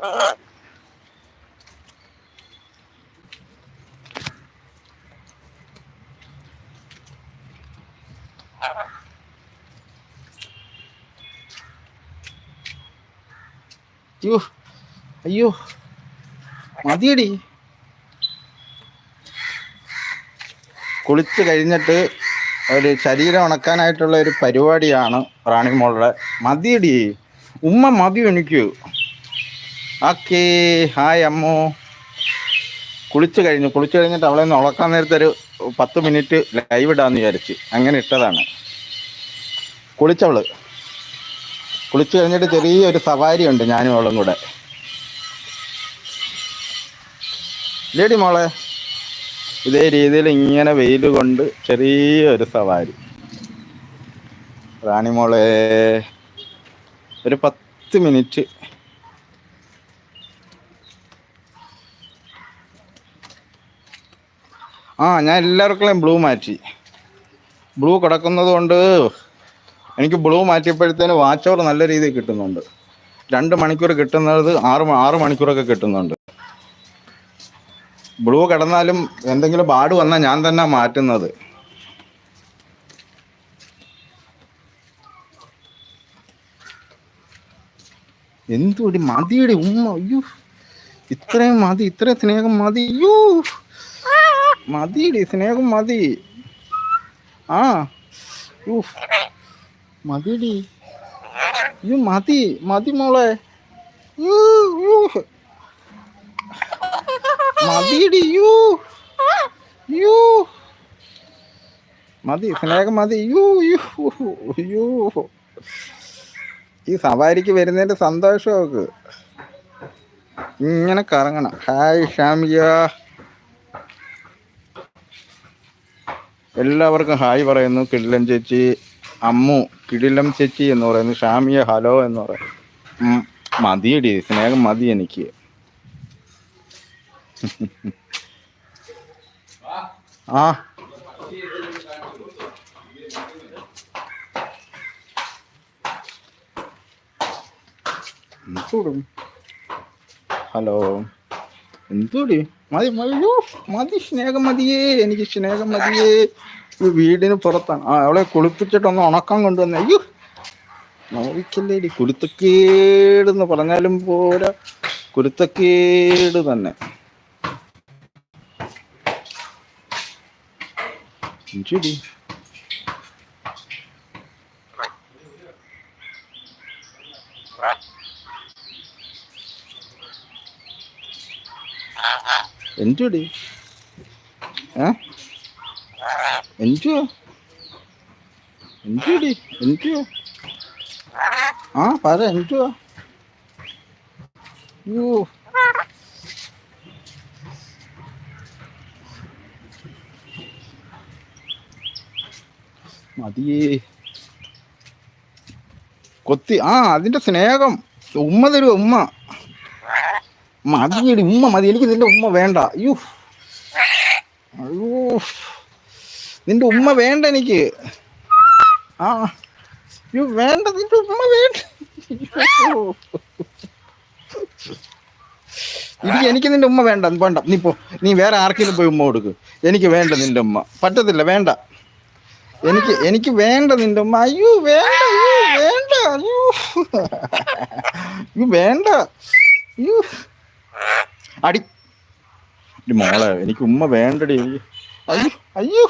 അയ്യോ അയ്യോ മതിയടി. കുളിച്ച് കഴിഞ്ഞിട്ട് ഒരു ശരീരം ഉണക്കാനായിട്ടുള്ള ഒരു പരിപാടിയാണ് റാണിമോളുടെ. മതിയടി ഉമ്മ, മതി എനിക്ക്. ഓക്കേ, ഹായ് അമ്മോ. കുളിച്ച് കഴിഞ്ഞിട്ട് അവളെ ഒന്ന് ഉളക്കാൻ നേരത്തെ ഒരു 10 മിനിറ്റ് ലൈവ് ഇടാന്ന് വിചാരിച്ച് അങ്ങനെ ഇട്ടതാണ്. കുളിച്ച് കഴിഞ്ഞിട്ട് ചെറിയൊരു സവാരി ഉണ്ട് ഞാനും അവളും കൂടെ. ലേഡി മോളെ, ഇതേ രീതിയിൽ ഇങ്ങനെ വെയിൽ കൊണ്ട് ചെറിയൊരു സവാരി. റാണിമോളെ ഒരു 10 മിനിറ്റ്. ഞാൻ എല്ലാവർക്കും ബ്ലൂ മാറ്റി. ബ്ലൂ കിടക്കുന്നത് കൊണ്ട് എനിക്ക് ബ്ലൂ മാറ്റിയപ്പോഴത്തേന് വാച്ച് അവർ നല്ല രീതിയിൽ കിട്ടുന്നുണ്ട്. 2 മണിക്കൂർ കിട്ടുന്നത് 6 മണിക്കൂറൊക്കെ കിട്ടുന്നുണ്ട്. ബ്ലൂ കിടന്നാലും എന്തെങ്കിലും പാട് വന്നാൽ ഞാൻ തന്നെ മാറ്റുന്നത്. എന്തുകൂടി മതിയുടെ ഉമ്മ. അയ്യോ ഇത്രയും മതി, ഇത്രയും സ്നേഹം മതി. അയ്യോ മതിയുടെ സ്നേഹം മതി. മതിടി. അയ്യോ മതി മോളെ. മതിടി. മതി സ്നേഹം മതി. അയ്യോ ഈ സവാരിക്ക് വരുന്നതിന്റെ സന്തോഷമൊക്കെ ഇങ്ങനെ കറങ്ങണം. ഹായ് ഷാമിയ, എല്ലാവർക്കും ഹായ് പറയുന്നു. കിടിലം ചേച്ചി, അമ്മു കിടിലം ചേച്ചി എന്ന് പറയുന്നു. ഷാമിയ ഹലോ എന്ന് പറയുന്നു. മതിയടി സ്നേഹം മതി എനിക്ക്. ഹലോ എന്തോടി മതി. മതി സ്നേഹം മതിയേ, എനിക്ക് സ്നേഹം മതിയേ. ഈ വീടിന് പുറത്താണ്. അവളെ കുളിപ്പിച്ചിട്ടൊന്ന് ഉണക്കാൻ കൊണ്ടുവന്നേ. അയ്യോ നോവിക്കല്ലേടി. കുരുത്തക്കേടെന്ന് പറഞ്ഞാലും പോരാ, കുരുത്തക്കേട് തന്നെ. എന്തുടി എന്തുടി എന്തുവാ പറ എന്തുവാ. അയ്യോ മതിയേ കൊത്തി. അതിന്റെ സ്നേഹം ഉമ്മ തരുമോ ഉമ്മ. മതിയടി ഉമ്മ മതി. എനിക്ക് നിന്റെ ഉമ്മ വേണ്ട. അയ്യോ നിന്റെ ഉമ്മ വേണ്ട എനിക്ക്. അയ്യോ വേണ്ട, നിന്റെ ഉമ്മ വേണ്ട. എനിക്ക് നിന്റെ ഉമ്മ വേണ്ട. നീ വേറെ ആർക്കെങ്കിലും പോയി ഉമ്മ കൊടുക്ക്. എനിക്ക് വേണ്ട നിന്റെ ഉമ്മ. പറ്റത്തില്ല, വേണ്ട. എനിക്ക് വേണ്ട നിന്റെ ഉമ്മ. അയ്യോ വേണ്ട. അയ്യോ വേണ്ട. അടി മോളെ, എനിക്ക് ഉമ്മ വേണ്ടടി. അയ്യോ